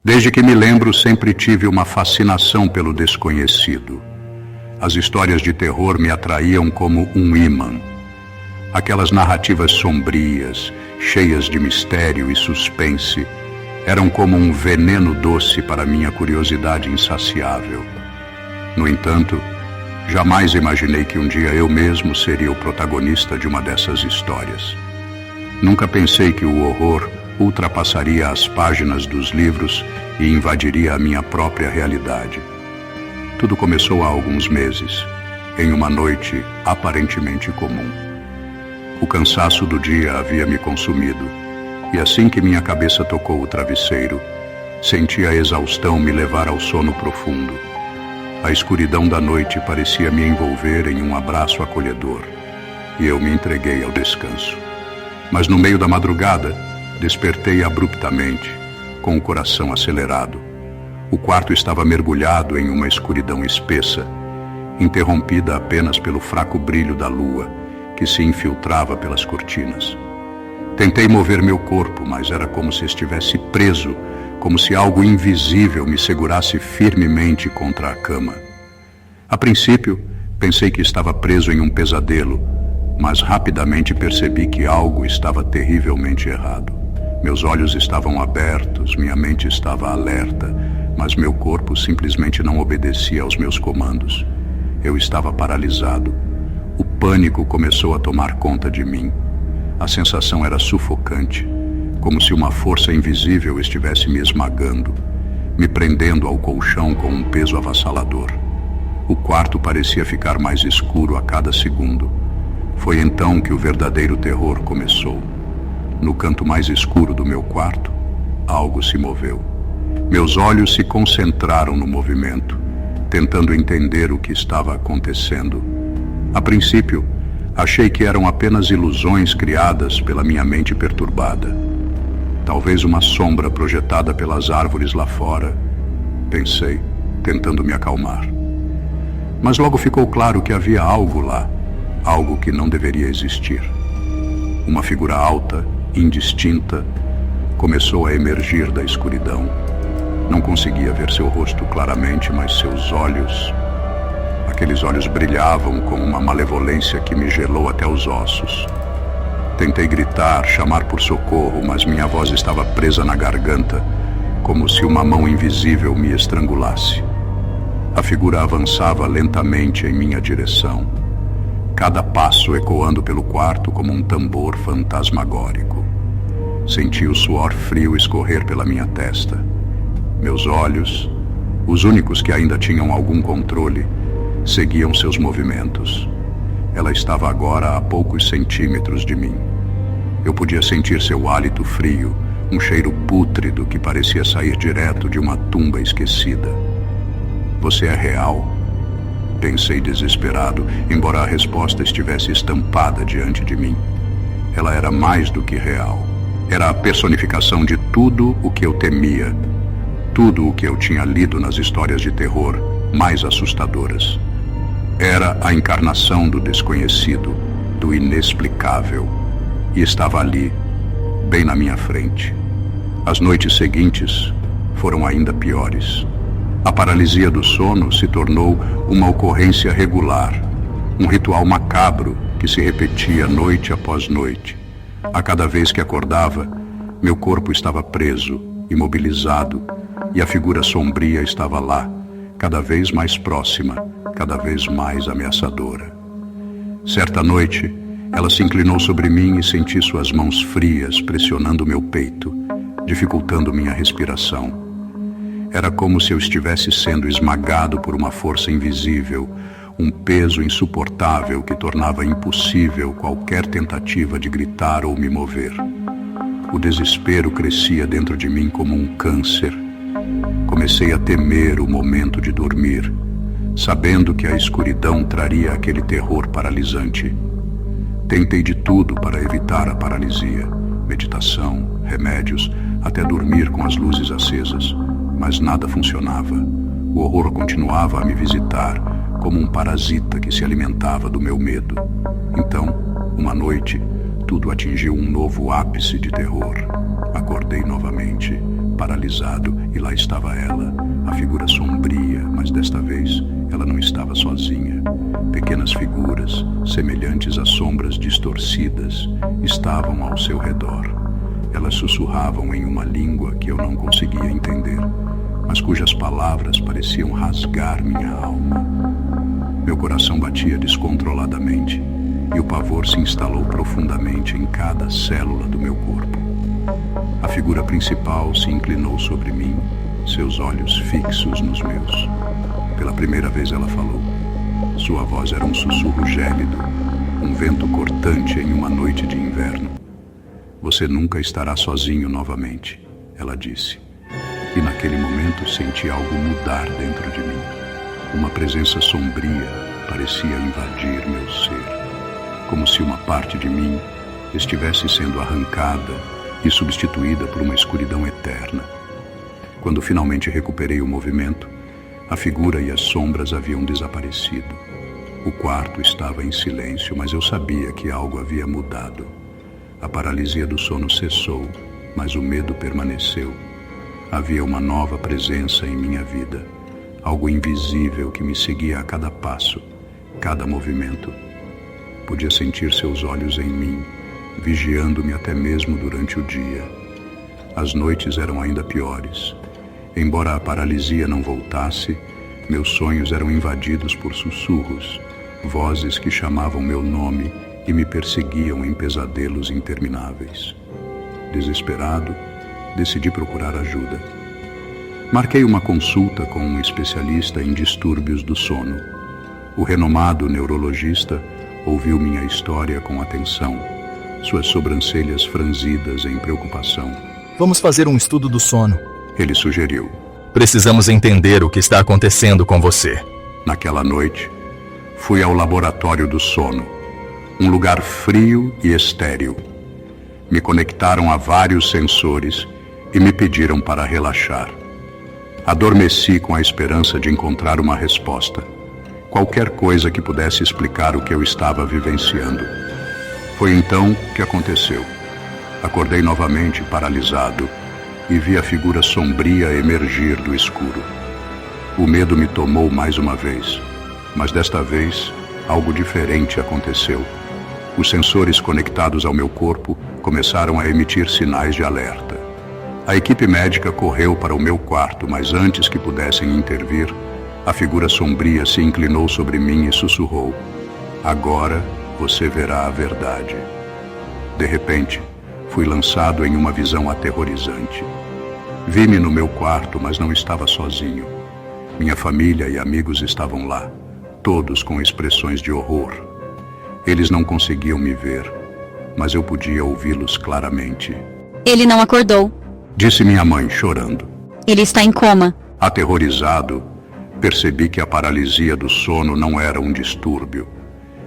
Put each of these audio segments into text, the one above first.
Desde que me lembro, sempre tive uma fascinação pelo desconhecido. As histórias de terror me atraíam como um ímã. Aquelas narrativas sombrias, cheias de mistério e suspense, eram como um veneno doce para minha curiosidade insaciável. No entanto, jamais imaginei que um dia eu mesmo seria o protagonista de uma dessas histórias. Nunca pensei que o horror ultrapassaria as páginas dos livros e invadiria a minha própria realidade. Tudo começou há alguns meses, em uma noite aparentemente comum. O cansaço do dia havia me consumido, e assim que minha cabeça tocou o travesseiro, senti a exaustão me levar ao sono profundo. A escuridão da noite parecia me envolver em um abraço acolhedor, e eu me entreguei ao descanso. Mas no meio da madrugada, despertei abruptamente, com o coração acelerado. O quarto estava mergulhado em uma escuridão espessa, interrompida apenas pelo fraco brilho da lua, que se infiltrava pelas cortinas. Tentei mover meu corpo, mas era como se estivesse preso, como se algo invisível me segurasse firmemente contra a cama. A princípio, pensei que estava preso em um pesadelo, mas rapidamente percebi que algo estava terrivelmente errado. Meus olhos estavam abertos, minha mente estava alerta, mas meu corpo simplesmente não obedecia aos meus comandos. Eu estava paralisado. O pânico começou a tomar conta de mim. A sensação era sufocante, como se uma força invisível estivesse me esmagando, me prendendo ao colchão com um peso avassalador. O quarto parecia ficar mais escuro a cada segundo. Foi então que o verdadeiro terror começou. No canto mais escuro do meu quarto, algo se moveu. Meus olhos se concentraram no movimento, tentando entender o que estava acontecendo. A princípio, achei que eram apenas ilusões criadas pela minha mente perturbada. Talvez uma sombra projetada pelas árvores lá fora, pensei, tentando me acalmar. Mas logo ficou claro que havia algo lá, algo que não deveria existir. Uma figura alta, indistinta, começou a emergir da escuridão. Não conseguia ver seu rosto claramente, mas seus olhos... Aqueles olhos brilhavam com uma malevolência que me gelou até os ossos. Tentei gritar, chamar por socorro, mas minha voz estava presa na garganta, como se uma mão invisível me estrangulasse. A figura avançava lentamente em minha direção, cada passo ecoando pelo quarto como um tambor fantasmagórico. Senti o suor frio escorrer pela minha testa. Meus olhos, os únicos que ainda tinham algum controle, seguiam seus movimentos. Ela estava agora a poucos centímetros de mim. Eu podia sentir seu hálito frio, um cheiro pútrido que parecia sair direto de uma tumba esquecida. Você é real? Pensei desesperado, embora a resposta estivesse estampada diante de mim. Ela era mais do que real. Era a personificação de tudo o que eu temia, tudo o que eu tinha lido nas histórias de terror mais assustadoras. Era a encarnação do desconhecido, do inexplicável, e estava ali, bem na minha frente. As noites seguintes foram ainda piores. A paralisia do sono se tornou uma ocorrência regular, um ritual macabro que se repetia noite após noite. A cada vez que acordava, meu corpo estava preso, imobilizado, e a figura sombria estava lá, cada vez mais próxima, cada vez mais ameaçadora. Certa noite, ela se inclinou sobre mim e senti suas mãos frias pressionando meu peito, dificultando minha respiração. Era como se eu estivesse sendo esmagado por uma força invisível, um peso insuportável que tornava impossível qualquer tentativa de gritar ou me mover. O desespero crescia dentro de mim como um câncer. Comecei a temer o momento de dormir, sabendo que a escuridão traria aquele terror paralisante. Tentei de tudo para evitar a paralisia, meditação, remédios, até dormir com as luzes acesas, mas nada funcionava. O horror continuava a me visitar, como um parasita que se alimentava do meu medo. Então, uma noite, tudo atingiu um novo ápice de terror. Acordei novamente, paralisado, e lá estava ela, a figura sombria, mas desta vez ela não estava sozinha. Pequenas figuras, semelhantes a sombras distorcidas, estavam ao seu redor. Elas sussurravam em uma língua que eu não conseguia entender, mas cujas palavras pareciam rasgar minha alma. Meu coração batia descontroladamente, e o pavor se instalou profundamente em cada célula do meu corpo. A figura principal se inclinou sobre mim, seus olhos fixos nos meus. Pela primeira vez ela falou. Sua voz era um sussurro gélido, um vento cortante em uma noite de inverno. Você nunca estará sozinho novamente, ela disse. E naquele momento senti algo mudar dentro de mim. Uma presença sombria parecia invadir meu ser, como se uma parte de mim estivesse sendo arrancada e substituída por uma escuridão eterna. Quando finalmente recuperei o movimento, a figura e as sombras haviam desaparecido. O quarto estava em silêncio, mas eu sabia que algo havia mudado. A paralisia do sono cessou, mas o medo permaneceu. Havia uma nova presença em minha vida, algo invisível que me seguia a cada passo, cada movimento. Podia sentir seus olhos em mim, vigiando-me até mesmo durante o dia. As noites eram ainda piores. Embora a paralisia não voltasse, meus sonhos eram invadidos por sussurros, vozes que chamavam meu nome e me perseguiam em pesadelos intermináveis. Desesperado, decidi procurar ajuda. Marquei uma consulta com um especialista em distúrbios do sono. O renomado neurologista ouviu minha história com atenção, suas sobrancelhas franzidas em preocupação. Vamos fazer um estudo do sono, ele sugeriu. Precisamos entender o que está acontecendo com você. Naquela noite, fui ao laboratório do sono, um lugar frio e estéril. Me conectaram a vários sensores e me pediram para relaxar. Adormeci com a esperança de encontrar uma resposta, qualquer coisa que pudesse explicar o que eu estava vivenciando. Foi então que aconteceu. Acordei novamente paralisado e vi a figura sombria emergir do escuro. O medo me tomou mais uma vez, mas desta vez algo diferente aconteceu. Os sensores conectados ao meu corpo começaram a emitir sinais de alerta. A equipe médica correu para o meu quarto, mas antes que pudessem intervir, a figura sombria se inclinou sobre mim e sussurrou: "Agora você verá a verdade." De repente, fui lançado em uma visão aterrorizante. Vi-me no meu quarto, mas não estava sozinho. Minha família e amigos estavam lá, todos com expressões de horror. Eles não conseguiam me ver, mas eu podia ouvi-los claramente. Ele não acordou, disse minha mãe, chorando. Ele está em coma. Aterrorizado, percebi que a paralisia do sono não era um distúrbio.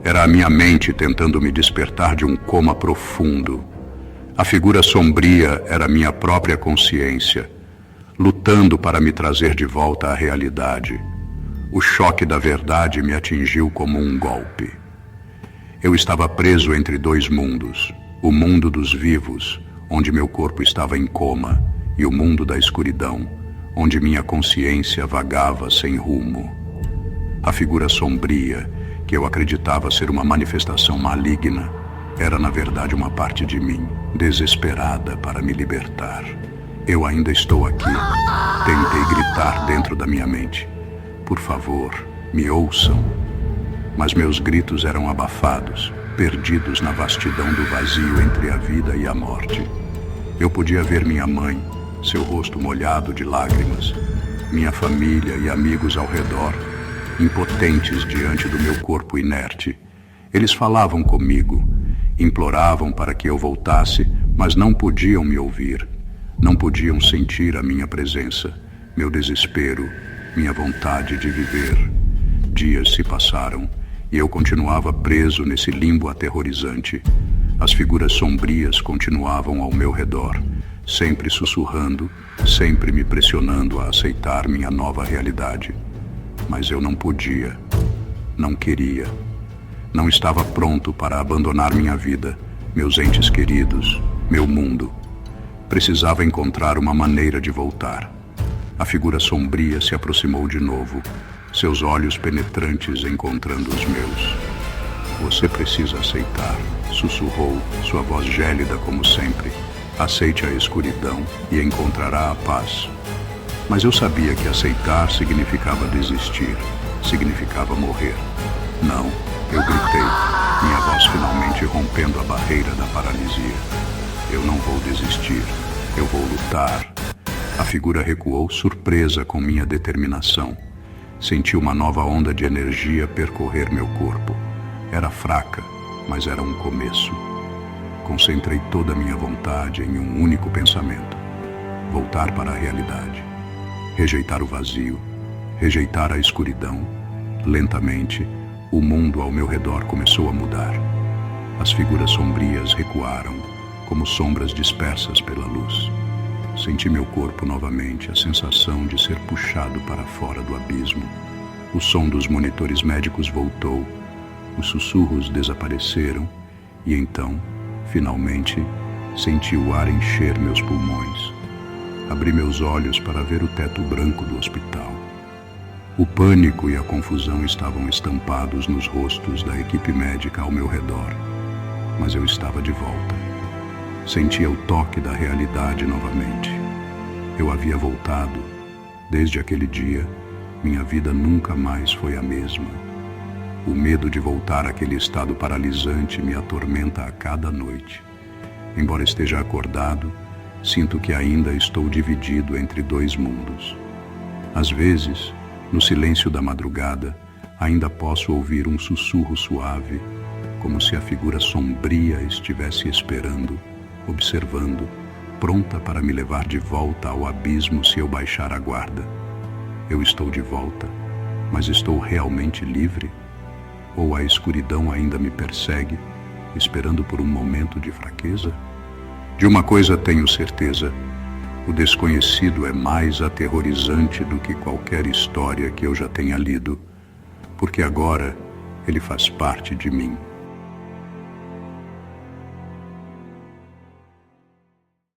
Era a minha mente tentando me despertar de um coma profundo. A figura sombria era minha própria consciência, lutando para me trazer de volta à realidade. O choque da verdade me atingiu como um golpe. Eu estava preso entre dois mundos, o mundo dos vivos, onde meu corpo estava em coma, e o mundo da escuridão, onde minha consciência vagava sem rumo. A figura sombria, que eu acreditava ser uma manifestação maligna, era na verdade uma parte de mim, desesperada para me libertar. Eu ainda estou aqui. Tentei gritar dentro da minha mente: "Por favor, me ouçam." Mas meus gritos eram abafados, perdidos na vastidão do vazio entre a vida e a morte. Eu podia ver minha mãe, seu rosto molhado de lágrimas, minha família e amigos ao redor, impotentes diante do meu corpo inerte. Eles falavam comigo, imploravam para que eu voltasse, mas não podiam me ouvir. Não podiam sentir a minha presença, meu desespero, minha vontade de viver. Dias se passaram e eu continuava preso nesse limbo aterrorizante. As figuras sombrias continuavam ao meu redor, sempre sussurrando, sempre me pressionando a aceitar minha nova realidade. Mas eu não podia, não queria. Não estava pronto para abandonar minha vida, meus entes queridos, meu mundo. Precisava encontrar uma maneira de voltar. A figura sombria se aproximou de novo, seus olhos penetrantes encontrando os meus. Você precisa aceitar, sussurrou, sua voz gélida como sempre. Aceite a escuridão e encontrará a paz. Mas eu sabia que aceitar significava desistir, significava morrer. Não, eu gritei, minha voz finalmente rompendo a barreira da paralisia. Eu não vou desistir, eu vou lutar. A figura recuou, surpresa com minha determinação. Senti uma nova onda de energia percorrer meu corpo. Era fraca, mas era um começo. Concentrei toda a minha vontade em um único pensamento: voltar para a realidade. Rejeitar o vazio, rejeitar a escuridão. Lentamente, o mundo ao meu redor começou a mudar. As figuras sombrias recuaram, como sombras dispersas pela luz. Senti meu corpo novamente, a sensação de ser puxado para fora do abismo. O som dos monitores médicos voltou, os sussurros desapareceram e então, finalmente, senti o ar encher meus pulmões. Abri meus olhos para ver o teto branco do hospital. O pânico e a confusão estavam estampados nos rostos da equipe médica ao meu redor, mas eu estava de volta. Sentia o toque da realidade novamente. Eu havia voltado. Desde aquele dia, minha vida nunca mais foi a mesma. O medo de voltar àquele estado paralisante me atormenta a cada noite. Embora esteja acordado, sinto que ainda estou dividido entre dois mundos. Às vezes, no silêncio da madrugada, ainda posso ouvir um sussurro suave, como se a figura sombria estivesse esperando, observando, pronta para me levar de volta ao abismo se eu baixar a guarda. Eu estou de volta, mas estou realmente livre? Ou a escuridão ainda me persegue, esperando por um momento de fraqueza? De uma coisa tenho certeza: o desconhecido é mais aterrorizante do que qualquer história que eu já tenha lido, porque agora ele faz parte de mim.